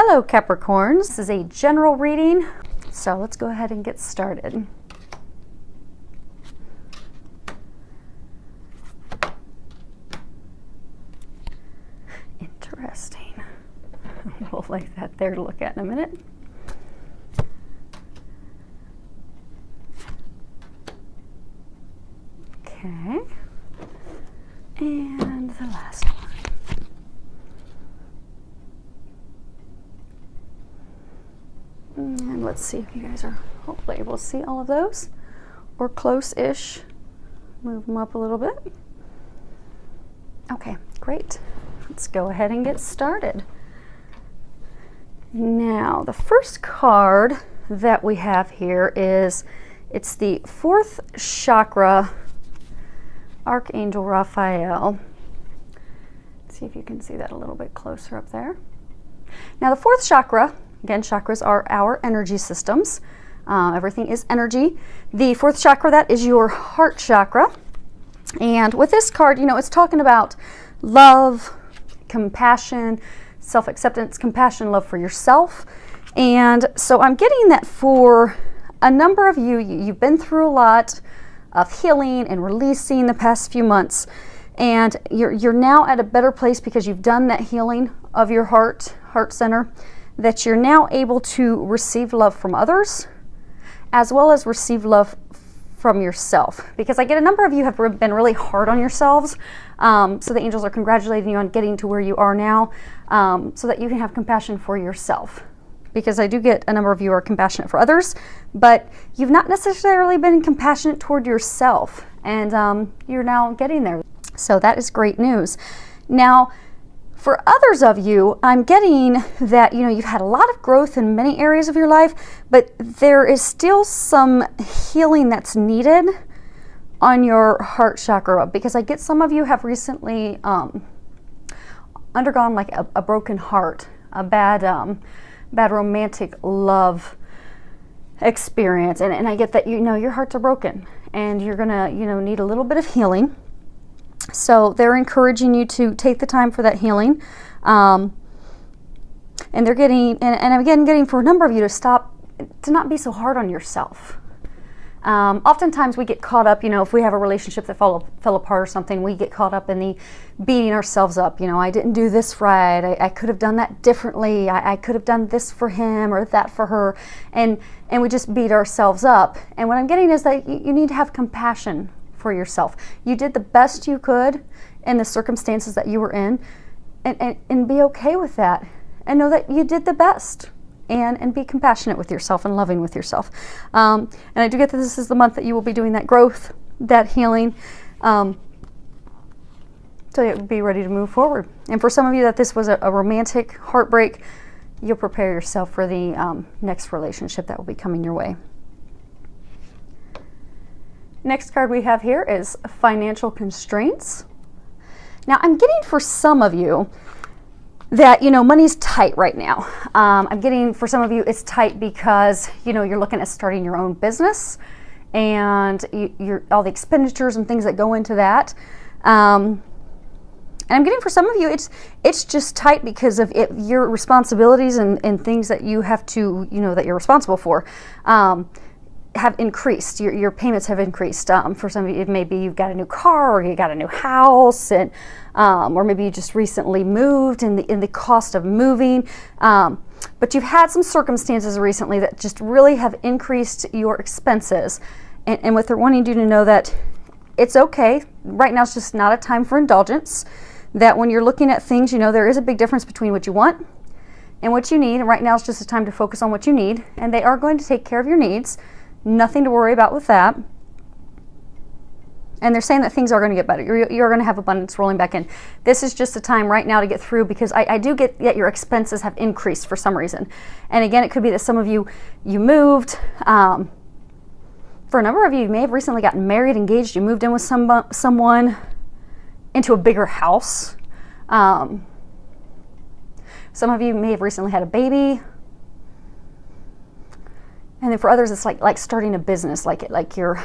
Hello Capricorns, this is a general reading, so let's go ahead and get started. Interesting. We'll leave that there to look at in a minute. Okay, and the last one. And let's see if you guys are hopefully able to see all of those, or close-ish. Move them up a little bit. Okay, great. Let's go ahead and get started. Now, the first card that we have here is, it's the fourth chakra, Archangel Raphael. Let's see if you can see that a little bit closer up there. Now, the fourth chakra, again, chakras are our energy systems. Everything is energy. The fourth chakra, that is your heart chakra. And with this card, you know, it's talking about love, compassion, self-acceptance, compassion, love for yourself. And so I'm getting that for a number of you, you've been through a lot of healing and releasing the past few months. And you're now at a better place because you've done that healing of your heart center, that you're now able to receive love from others, as well as receive love from yourself. Because I get a number of you have been really hard on yourselves, so the angels are congratulating you on getting to where you are now, so that you can have compassion for yourself. Because I do get a number of you are compassionate for others, but you've not necessarily been compassionate toward yourself, and you're now getting there. So that is great news. Now, for others of you, I'm getting that, you know, you've had a lot of growth in many areas of your life, but there is still some healing that's needed on your heart chakra, because I get some of you have recently undergone like a broken heart, a bad romantic love experience, and I get that, you know, your hearts are broken and you're gonna, you know, need a little bit of healing. So they're encouraging you to take the time for that healing. And they're getting, and I'm again getting for a number of you to not be so hard on yourself. Oftentimes we get caught up, you know, if we have a relationship that fell apart or something, we get caught up in the beating ourselves up. You know, I didn't do this right. I could have done that differently. I could have done this for him or that for her. And we just beat ourselves up. And what I'm getting is that you need to have compassion for yourself. You did the best you could in the circumstances that you were in, and be okay with that, and know that you did the best, and be compassionate with yourself and loving with yourself. And I do get that this is the month that you will be doing that growth, that healing, so you'll be ready to move forward. And for some of you that this was a romantic heartbreak, you'll prepare yourself for the next relationship that will be coming your way. Next card we have here is financial constraints. Now, I'm getting for some of you that, you know, money's tight right now. I'm getting for some of you it's tight because, you know, you're looking at starting your own business, and you're all the expenditures and things that go into that. And I'm getting for some of you it's just tight because of your responsibilities and things that you have to, you know, that you're responsible for. Have increased. Your payments have increased. For some of you, maybe you've got a new car, or you got a new house, and or maybe you just recently moved, and the cost of moving. But you've had some circumstances recently that just really have increased your expenses, and with wanting you to know that it's okay. Right now, it's just not a time for indulgence. That when you're looking at things, you know, there is a big difference between what you want and what you need. And right now, it's just a time to focus on what you need, and they are going to take care of your needs. Nothing to worry about with that. And they're saying that things are going to get better. You're going to have abundance rolling back in. This is just a time right now to get through, because I do get that your expenses have increased for some reason. And again, it could be that some of you moved. For a number of you, you may have recently gotten married, engaged. You moved in with someone into a bigger house. Some of you may have recently had a baby. And then for others, it's like starting a business, like your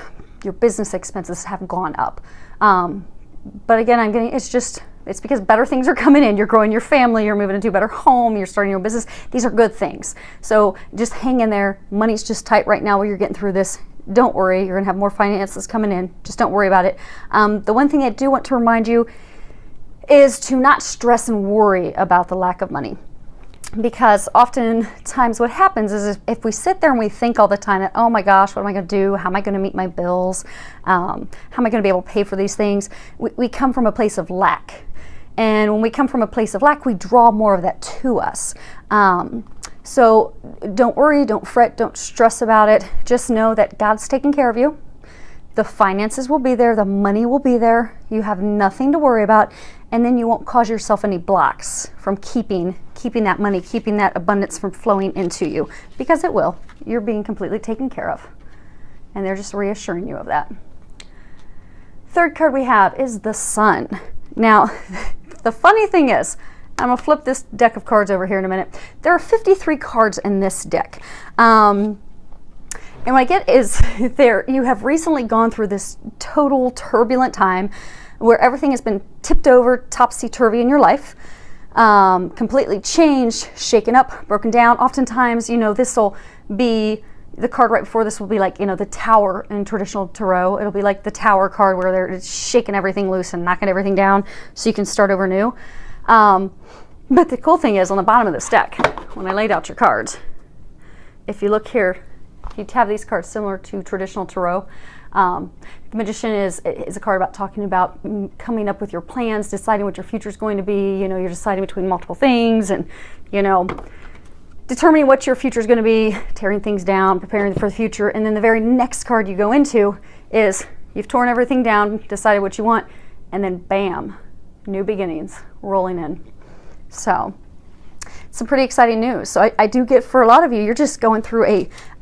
business expenses have gone up. But again, I'm getting, it's just It's because better things are coming in. You're growing your family, you're moving into a better home, you're starting your own business. These are good things. So just hang in there. Money's just tight right now while you're getting through this. Don't worry, you're gonna have more finances coming in. Just don't worry about it. The one thing I do want to remind you is to not stress and worry about the lack of money. Because oftentimes what happens is if we sit there and we think all the time that, oh my gosh, what am I going to do? How am I going to meet my bills? How am I going to be able to pay for these things? We come from a place of lack. And when we come from a place of lack, we draw more of that to us. So don't worry, don't fret, don't stress about it. Just know that God's taking care of you. The finances will be there, the money will be there. You have nothing to worry about. And then you won't cause yourself any blocks from keeping that money, keeping that abundance from flowing into you, because it will. You're being completely taken care of. And they're just reassuring you of that. Third card we have is the Sun. Now, the funny thing is, I'm going to flip this deck of cards over here in a minute. There are 53 cards in this deck. And what I get is you have recently gone through this total turbulent time where everything has been tipped over, topsy-turvy in your life, completely changed, shaken up, broken down. Oftentimes, this will be, the card right before this will be like, the Tower in traditional tarot. It'll be like the Tower card where they're shaking everything loose and knocking everything down so you can start over new. But the cool thing is on the bottom of this deck, when I laid out your cards, if you look here, you have these cards similar to traditional tarot. The Magician is a card about talking about coming up with your plans, deciding what your future is going to be. You're deciding between multiple things and, determining what your future is going to be, tearing things down, preparing for the future. And then the very next card you go into is you've torn everything down, decided what you want, and then bam, new beginnings rolling in. So some pretty exciting news. So I do get, for a lot of you, you're just going through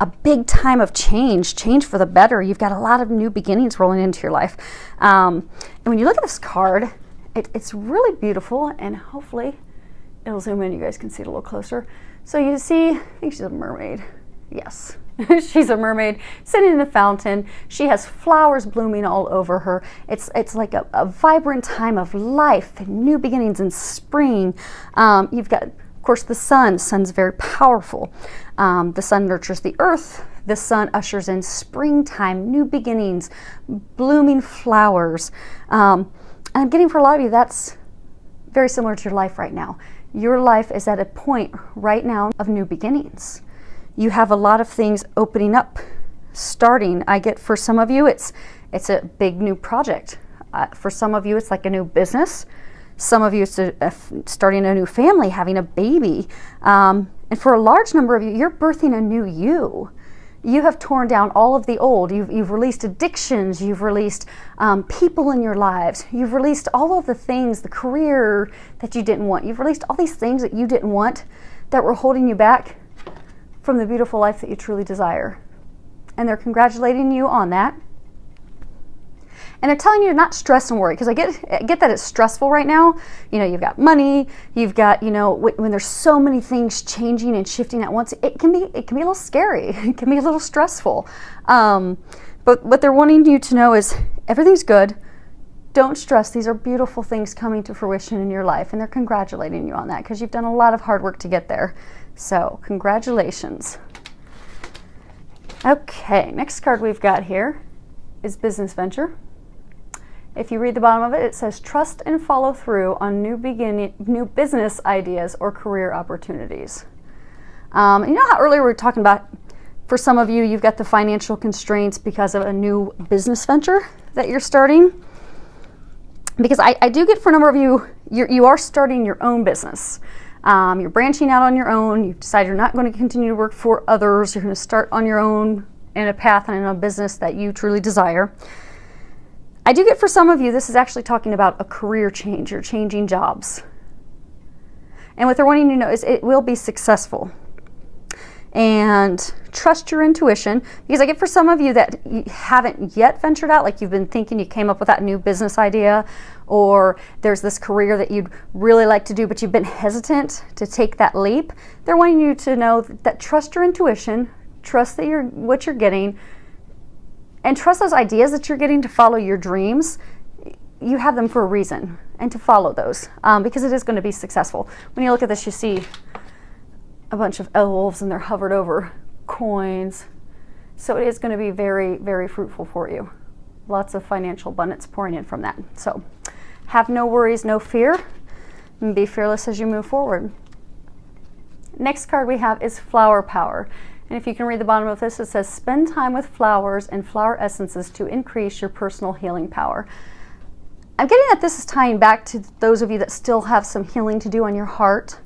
a big time of change for the better. You've got a lot of new beginnings rolling into your life. And when you look at this card, it's really beautiful, and hopefully it'll zoom in, you guys can see it a little closer. So you see, I think she's a mermaid. Yes, she's a mermaid sitting in a fountain. She has flowers blooming all over her. It's like a vibrant time of life and new beginnings and spring. You've got, of course, the sun. The sun's very powerful. The sun nurtures the earth. The sun ushers in springtime, new beginnings, blooming flowers. And I'm getting, for a lot of you, that's very similar to your life right now. Your life is at a point right now of new beginnings. You have a lot of things opening up, starting. I get, for some of you, it's a big new project. For some of you, it's like a new business. Some of you, it's starting a new family, having a baby. And for a large number of you, you're birthing a new you. You have torn down all of the old. You've released addictions. You've released people in your lives. You've released all of the things, the career that you didn't want. You've released all these things that you didn't want that were holding you back from the beautiful life that you truly desire. And they're congratulating you on that. And they're telling you to not stress and worry, because I get that it's stressful right now. You've got money, you've got, when there's so many things changing and shifting at once, it can be a little scary. It can be a little stressful. But what they're wanting you to know is everything's good. Don't stress. These are beautiful things coming to fruition in your life, and they're congratulating you on that because you've done a lot of hard work to get there. So congratulations. Okay, next card we've got here is Business Venture. If you read the bottom of it, it says trust and follow through on new business ideas or career opportunities. You know how earlier we were talking about, for some of you, you've got the financial constraints because of a new business venture that you're starting. Because I do get, for a number of you, you are starting your own business. You're branching out on your own. You've decided you're not going to continue to work for others. You're going to start on your own in a path and in a business that you truly desire. I do get, for some of you, this is actually talking about a career change. You're changing jobs. And what they're wanting you to know is it will be successful. And trust your intuition, because I get, for some of you that you haven't yet ventured out, like you've been thinking, you came up with that new business idea, or there's this career that you'd really like to do, but you've been hesitant to take that leap. They're wanting you to know that trust your intuition, trust that what you're getting, and trust those ideas that you're getting to follow your dreams. you have them for a reason, and to follow those, because it is going to be successful. When you look at this, you see a bunch of elves and they're hovered over coins. So it is going to be very, very fruitful for you. Lots of financial abundance pouring in from that. So have no worries, no fear, and be fearless as you move forward. Next card we have is Flower Power. And if you can read the bottom of this, it says, spend time with flowers and flower essences to increase your personal healing power. I'm getting that this is tying back to those of you that still have some healing to do on your heart.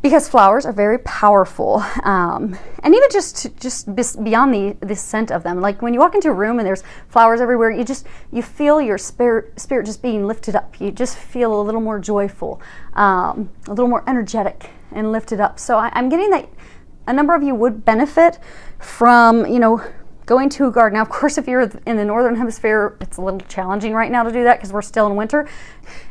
Because flowers are very powerful, and even just beyond the scent of them. Like when you walk into a room and there's flowers everywhere, you feel your spirit just being lifted up. You just feel a little more joyful, a little more energetic and lifted up. So I'm getting that a number of you would benefit from, going to a garden. Now, of course, if you're in the northern hemisphere, it's a little challenging right now to do that because we're still in winter.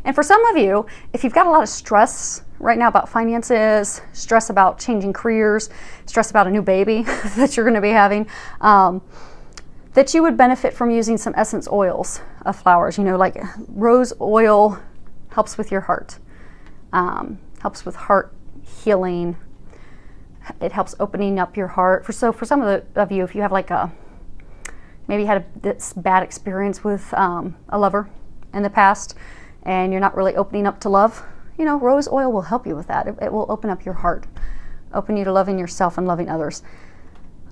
And for some of you, if you've got a lot of stress right now about finances, stress about changing careers, stress about a new baby that you're going to be having, that you would benefit from using some essence oils of flowers. Like rose oil helps with your heart, helps with heart healing. It helps opening up your heart. For some of you, if you have maybe had this bad experience with a lover in the past and you're not really opening up to love, rose oil will help you with that. It will open up your heart, open you to loving yourself and loving others.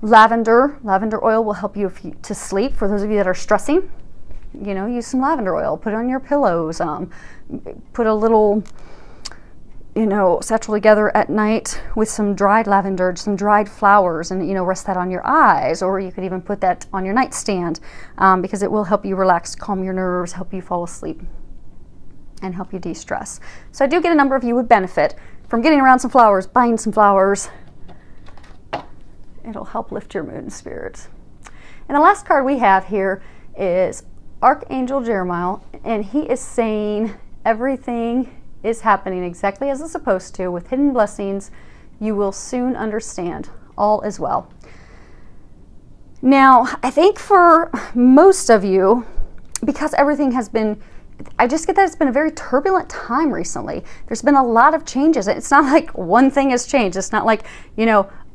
Lavender oil will help you to sleep. For those of you that are stressing, use some lavender oil, put it on your pillows, put a little satchel together at night with some dried lavender, some dried flowers, and rest that on your eyes, or you could even put that on your nightstand, because it will help you relax, calm your nerves, help you fall asleep, and help you de-stress. So I do get a number of you would benefit from getting around some flowers, buying some flowers. It'll help lift your mood and spirits. And the last card we have here is Archangel Jeremiah, and he is saying everything is happening exactly as it's supposed to with hidden blessings. You will soon understand. All is well. Now, I think for most of you, because everything has been, I just get that it's been a very turbulent time recently. There's been a lot of changes. It's not like one thing has changed. It's not like,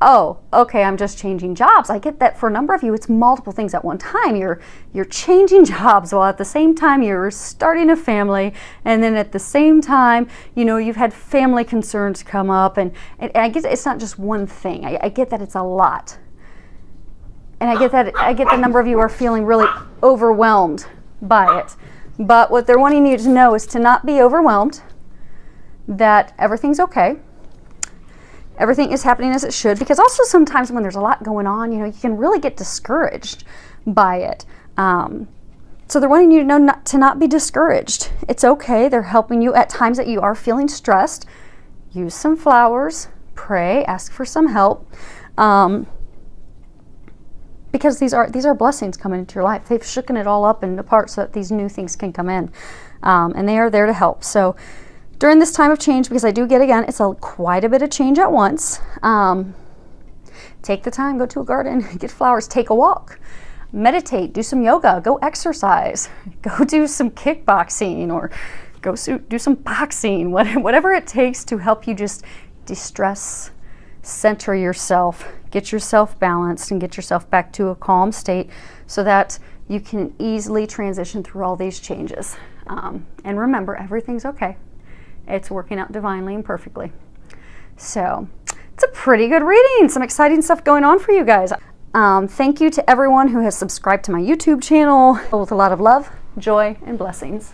oh, okay, I'm just changing jobs. I get that for a number of you, it's multiple things at one time. You're changing jobs while at the same time you're starting a family, and then at the same time, you've had family concerns come up, and I get it's not just one thing. I get that it's a lot. And I get the number of you are feeling really overwhelmed by it. But what they're wanting you to know is to not be overwhelmed, that everything's okay. Everything is happening as it should, because also sometimes when there's a lot going on, you can really get discouraged by it. So they're wanting you to know to not be discouraged. It's okay. They're helping you at times that you are feeling stressed. Use some flowers, pray, ask for some help. Because these are blessings coming into your life. They've shooken it all up and apart so that these new things can come in. And they are there to help. So during this time of change, because I do get, again, it's quite a bit of change at once, take the time, go to a garden, get flowers, take a walk, meditate, do some yoga, go exercise, go do some kickboxing, or go do some boxing, whatever it takes to help you just de-stress, center yourself, get yourself balanced, and get yourself back to a calm state so that you can easily transition through all these changes. And remember, everything's okay. It's working out divinely and perfectly. So it's a pretty good reading. Some exciting stuff going on for you guys. Thank you to everyone who has subscribed to my YouTube channel with a lot of love, joy, and blessings.